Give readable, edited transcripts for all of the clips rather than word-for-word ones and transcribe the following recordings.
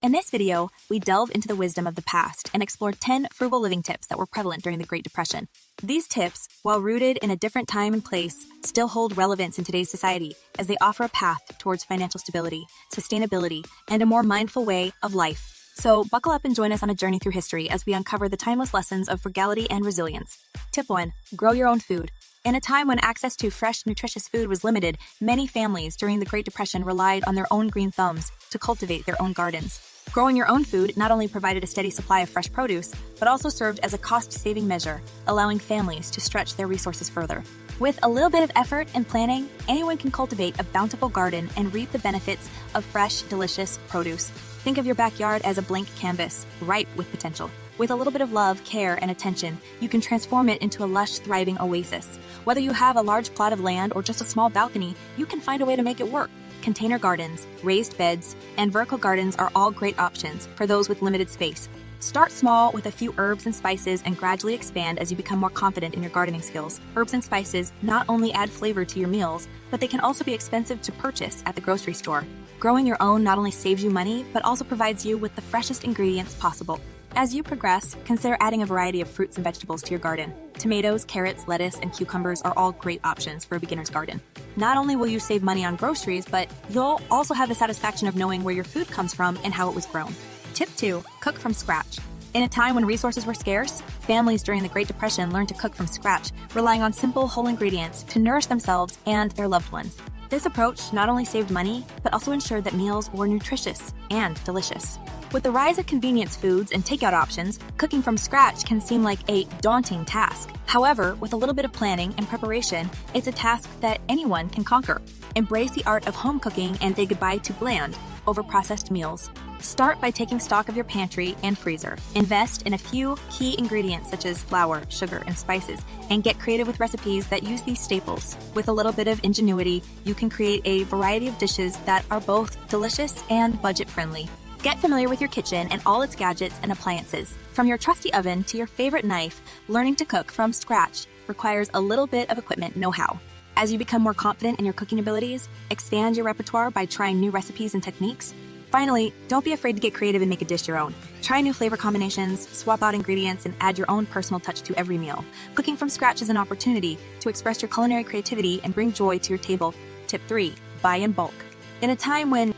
In this video, we delve into the wisdom of the past and explore 10 frugal living tips that were prevalent during the Great Depression. These tips, while rooted in a different time and place, still hold relevance in today's society as they offer a path towards financial stability, sustainability, and a more mindful way of life. So buckle up and join us on a journey through history as we uncover the timeless lessons of frugality and resilience. Tip 1. Grow your own food. In a time when access to fresh, nutritious food was limited, many families during the Great Depression relied on their own green thumbs to cultivate their own gardens. Growing your own food not only provided a steady supply of fresh produce, but also served as a cost-saving measure, allowing families to stretch their resources further. With a little bit of effort and planning, anyone can cultivate a bountiful garden and reap the benefits of fresh, delicious produce. Think of your backyard as a blank canvas, ripe with potential. With a little bit of love, care, and attention, you can transform it into a lush, thriving oasis. Whether you have a large plot of land or just a small balcony, you can find a way to make it work. Container gardens, raised beds, and vertical gardens are all great options for those with limited space. Start small with a few herbs and spices and gradually expand as you become more confident in your gardening skills. Herbs and spices not only add flavor to your meals, but they can also be expensive to purchase at the grocery store. Growing your own not only saves you money, but also provides you with the freshest ingredients possible. As you progress, consider adding a variety of fruits and vegetables to your garden. Tomatoes, carrots, lettuce, and cucumbers are all great options for a beginner's garden. Not only will you save money on groceries, but you'll also have the satisfaction of knowing where your food comes from and how it was grown. Tip 2. Cook from scratch. In a time when resources were scarce, families during the Great Depression learned to cook from scratch, relying on simple, whole ingredients to nourish themselves and their loved ones. This approach not only saved money, but also ensured that meals were nutritious and delicious. With the rise of convenience foods and takeout options, cooking from scratch can seem like a daunting task. However, with a little bit of planning and preparation, it's a task that anyone can conquer. Embrace the art of home cooking and say goodbye to bland, overprocessed meals. Start by taking stock of your pantry and freezer. Invest in a few key ingredients such as flour, sugar, and spices, and get creative with recipes that use these staples. With a little bit of ingenuity, you can create a variety of dishes that are both delicious and budget-friendly. Get familiar with your kitchen and all its gadgets and appliances. From your trusty oven to your favorite knife, learning to cook from scratch requires a little bit of equipment know-how. As you become more confident in your cooking abilities, expand your repertoire by trying new recipes and techniques. Finally, don't be afraid to get creative and make a dish your own. Try new flavor combinations, swap out ingredients, and add your own personal touch to every meal. Cooking from scratch is an opportunity to express your culinary creativity and bring joy to your table. Tip 3. Buy in bulk. In a time when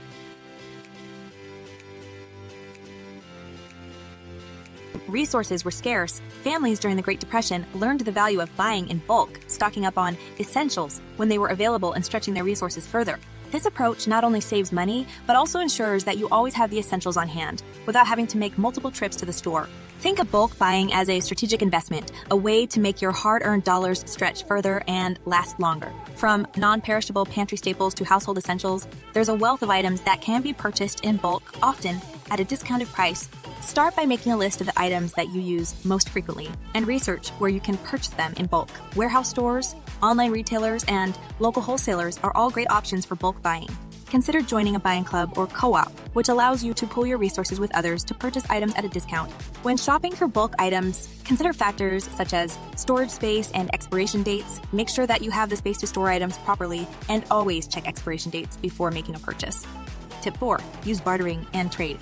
resources were scarce, families during the Great Depression learned the value of buying in bulk, stocking up on essentials when they were available and stretching their resources further. This approach not only saves money, but also ensures that you always have the essentials on hand, without having to make multiple trips to the store. Think of bulk buying as a strategic investment, a way to make your hard-earned dollars stretch further and last longer. From non-perishable pantry staples to household essentials, there's a wealth of items that can be purchased in bulk, often at a discounted price. Start by making a list of the items that you use most frequently and research where you can purchase them in bulk. Warehouse stores, online retailers, and local wholesalers are all great options for bulk buying. Consider joining a buying club or co-op, which allows you to pool your resources with others to purchase items at a discount. When shopping for bulk items, consider factors such as storage space and expiration dates. Make sure that you have the space to store items properly, and always check expiration dates before making a purchase. Tip 4. Use bartering and trade.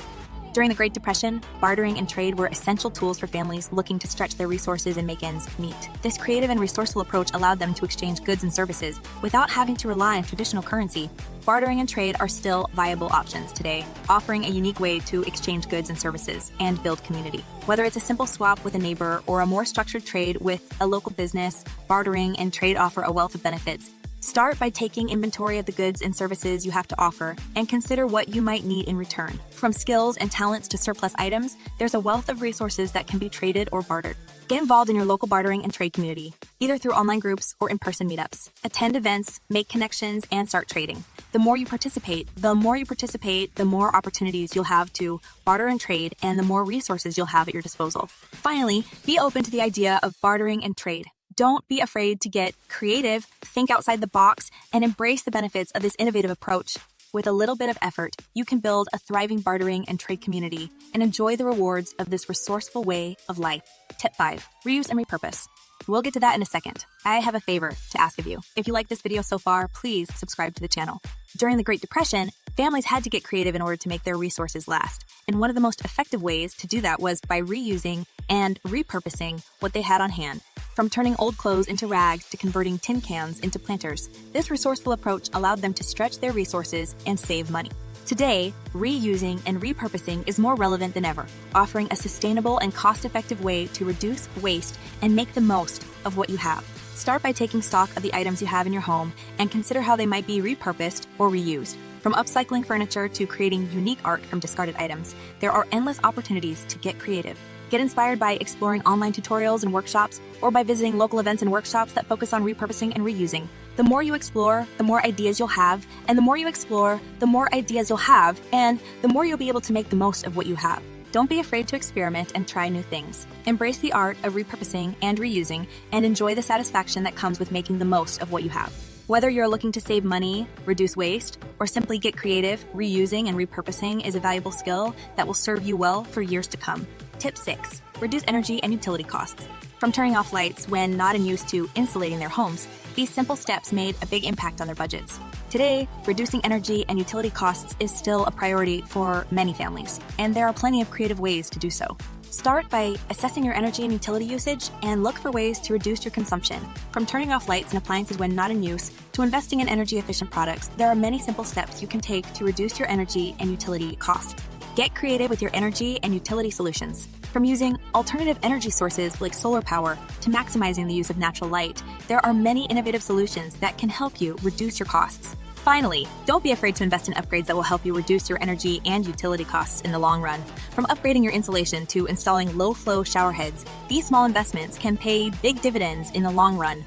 During the Great Depression, bartering and trade were essential tools for families looking to stretch their resources and make ends meet. This creative and resourceful approach allowed them to exchange goods and services without having to rely on traditional currency. Bartering and trade are still viable options today, offering a unique way to exchange goods and services and build community. Whether it's a simple swap with a neighbor or a more structured trade with a local business, bartering and trade offer a wealth of benefits. Start by taking inventory of the goods and services you have to offer and consider what you might need in return. From skills and talents to surplus items, there's a wealth of resources that can be traded or bartered. Get involved in your local bartering and trade community, either through online groups or in-person meetups. Attend events, make connections, and start trading. The more you participate, the more opportunities you'll have to barter and trade, and the more resources you'll have at your disposal. Finally, be open to the idea of bartering and trade. Don't be afraid to get creative, think outside the box, and embrace the benefits of this innovative approach. With a little bit of effort, you can build a thriving bartering and trade community and enjoy the rewards of this resourceful way of life. Tip 5. Reuse and repurpose. We'll get to that in a second. I have a favor to ask of you. If you like this video so far, please subscribe to the channel. During the Great Depression, Families had to get creative in order to make their resources last, and one of the most effective ways to do that was by reusing and repurposing what they had on hand. From turning old clothes into rags to converting tin cans into planters, this resourceful approach allowed them to stretch their resources and save money. Today, reusing and repurposing is more relevant than ever, offering a sustainable and cost-effective way to reduce waste and make the most of what you have. Start by taking stock of the items you have in your home and consider how they might be repurposed or reused. From upcycling furniture to creating unique art from discarded items, there are endless opportunities to get creative. Get inspired by exploring online tutorials and workshops, or by visiting local events and workshops that focus on repurposing and reusing. The more you explore, the more ideas you'll have, and the more you explore, the more ideas you'll have, and the more you'll be able to make the most of what you have. Don't be afraid to experiment and try new things. Embrace the art of repurposing and reusing, and enjoy the satisfaction that comes with making the most of what you have. Whether you're looking to save money, reduce waste, or simply get creative, reusing and repurposing is a valuable skill that will serve you well for years to come. Tip 6. Reduce energy and utility costs. From turning off lights when not in use to insulating their homes, these simple steps made a big impact on their budgets. Today, reducing energy and utility costs is still a priority for many families, and there are plenty of creative ways to do so. Start by assessing your energy and utility usage and look for ways to reduce your consumption. From turning off lights and appliances when not in use to investing in energy-efficient products, there are many simple steps you can take to reduce your energy and utility costs. Get creative with your energy and utility solutions. From using alternative energy sources like solar power to maximizing the use of natural light, there are many innovative solutions that can help you reduce your costs. Finally, don't be afraid to invest in upgrades that will help you reduce your energy and utility costs in the long run. From upgrading your insulation to installing low-flow shower heads, these small investments can pay big dividends in the long run.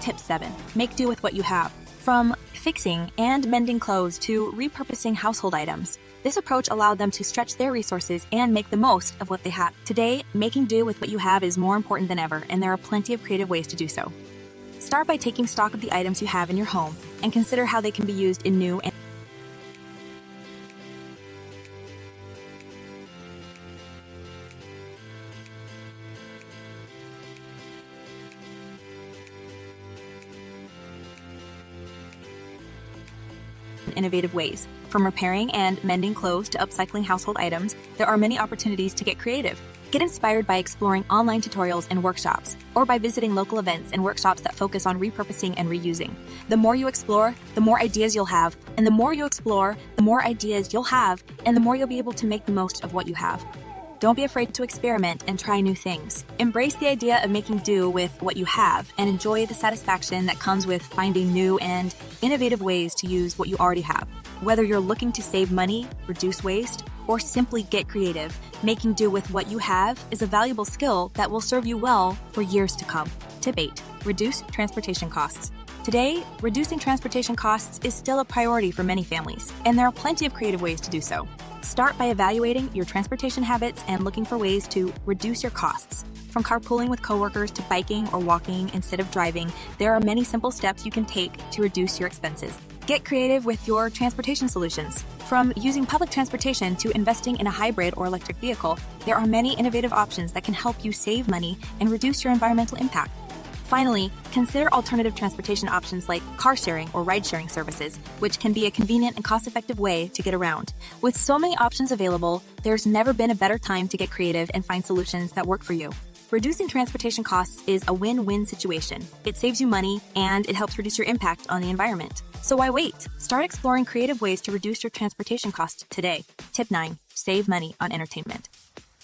Tip 7. Make do with what you have. From fixing and mending clothes to repurposing household items, this approach allowed them to stretch their resources and make the most of what they have. Today, making do with what you have is more important than ever, and there are plenty of creative ways to do so. Start by taking stock of the items you have in your home and consider how they can be used in new and innovative ways. From repairing and mending clothes to upcycling household items, there are many opportunities to get creative. Get inspired by exploring online tutorials and workshops, or by visiting local events and workshops that focus on repurposing and reusing. The more you explore, the more ideas you'll have, and the more you explore, the more ideas you'll have, and the more you'll be able to make the most of what you have. Don't be afraid to experiment and try new things. Embrace the idea of making do with what you have and enjoy the satisfaction that comes with finding new and innovative ways to use what you already have. Whether you're looking to save money, reduce waste, or simply get creative, making do with what you have is a valuable skill that will serve you well for years to come. Tip 8. Reduce transportation costs. Today, reducing transportation costs is still a priority for many families, and there are plenty of creative ways to do so. Start by evaluating your transportation habits and looking for ways to reduce your costs. From carpooling with coworkers to biking or walking instead of driving, there are many simple steps you can take to reduce your expenses. Get creative with your transportation solutions. From using public transportation to investing in a hybrid or electric vehicle, there are many innovative options that can help you save money and reduce your environmental impact. Finally, consider alternative transportation options like car sharing or ride sharing services, which can be a convenient and cost-effective way to get around. With so many options available, there's never been a better time to get creative and find solutions that work for you. Reducing transportation costs is a win-win situation. It saves you money and it helps reduce your impact on the environment. So why wait? Start exploring creative ways to reduce your transportation costs today. Tip 9. Save money on entertainment.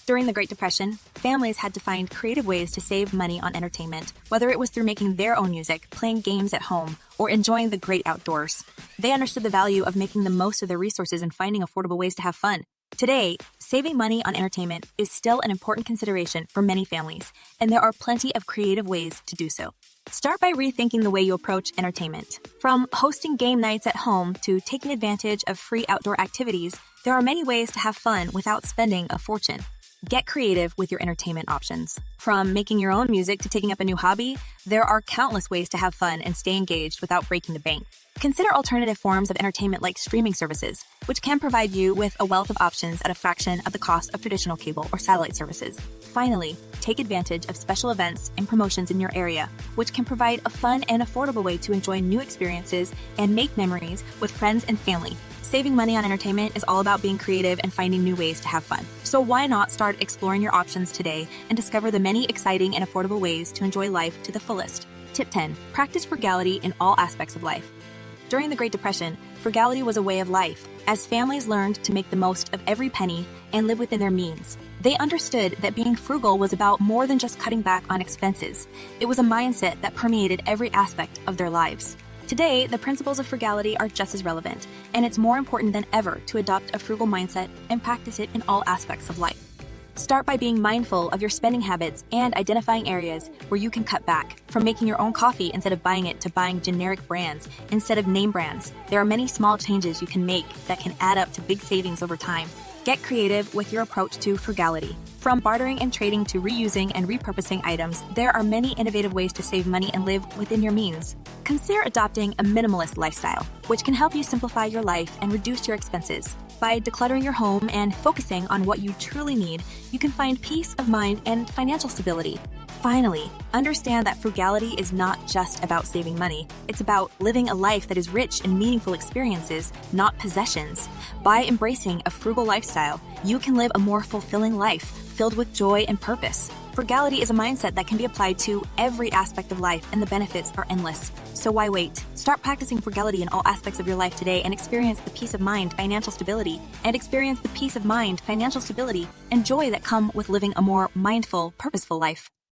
During the Great Depression, families had to find creative ways to save money on entertainment, whether it was through making their own music, playing games at home, or enjoying the great outdoors. They understood the value of making the most of their resources and finding affordable ways to have fun. Today, saving money on entertainment is still an important consideration for many families, and there are plenty of creative ways to do so. Start by rethinking the way you approach entertainment. From hosting game nights at home to taking advantage of free outdoor activities, there are many ways to have fun without spending a fortune. Get creative with your entertainment options. From making your own music to taking up a new hobby, there are countless ways to have fun and stay engaged without breaking the bank. Consider alternative forms of entertainment like streaming services, which can provide you with a wealth of options at a fraction of the cost of traditional cable or satellite services. Finally, take advantage of special events and promotions in your area, which can provide a fun and affordable way to enjoy new experiences and make memories with friends and family. Saving money on entertainment is all about being creative and finding new ways to have fun. So why not start exploring your options today and discover the many exciting and affordable ways to enjoy life to the fullest. Tip 10. Practice frugality in all aspects of life. During the Great Depression, frugality was a way of life, as families learned to make the most of every penny and live within their means. They understood that being frugal was about more than just cutting back on expenses. It was a mindset that permeated every aspect of their lives. Today, the principles of frugality are just as relevant, and it's more important than ever to adopt a frugal mindset and practice it in all aspects of life. Start by being mindful of your spending habits and identifying areas where you can cut back, from making your own coffee instead of buying it to buying generic brands instead of name brands. There are many small changes you can make that can add up to big savings over time. Get creative with your approach to frugality. From bartering and trading to reusing and repurposing items, there are many innovative ways to save money and live within your means. Consider adopting a minimalist lifestyle, which can help you simplify your life and reduce your expenses. By decluttering your home and focusing on what you truly need, you can find peace of mind and financial stability. Finally, understand that frugality is not just about saving money. It's about living a life that is rich in meaningful experiences, not possessions. By embracing a frugal lifestyle, you can live a more fulfilling life, filled with joy and purpose. Frugality is a mindset that can be applied to every aspect of life, and the benefits are endless. So why wait? Start practicing frugality in all aspects of your life today and experience the peace of mind, financial stability, and joy that come with living a more mindful, purposeful life.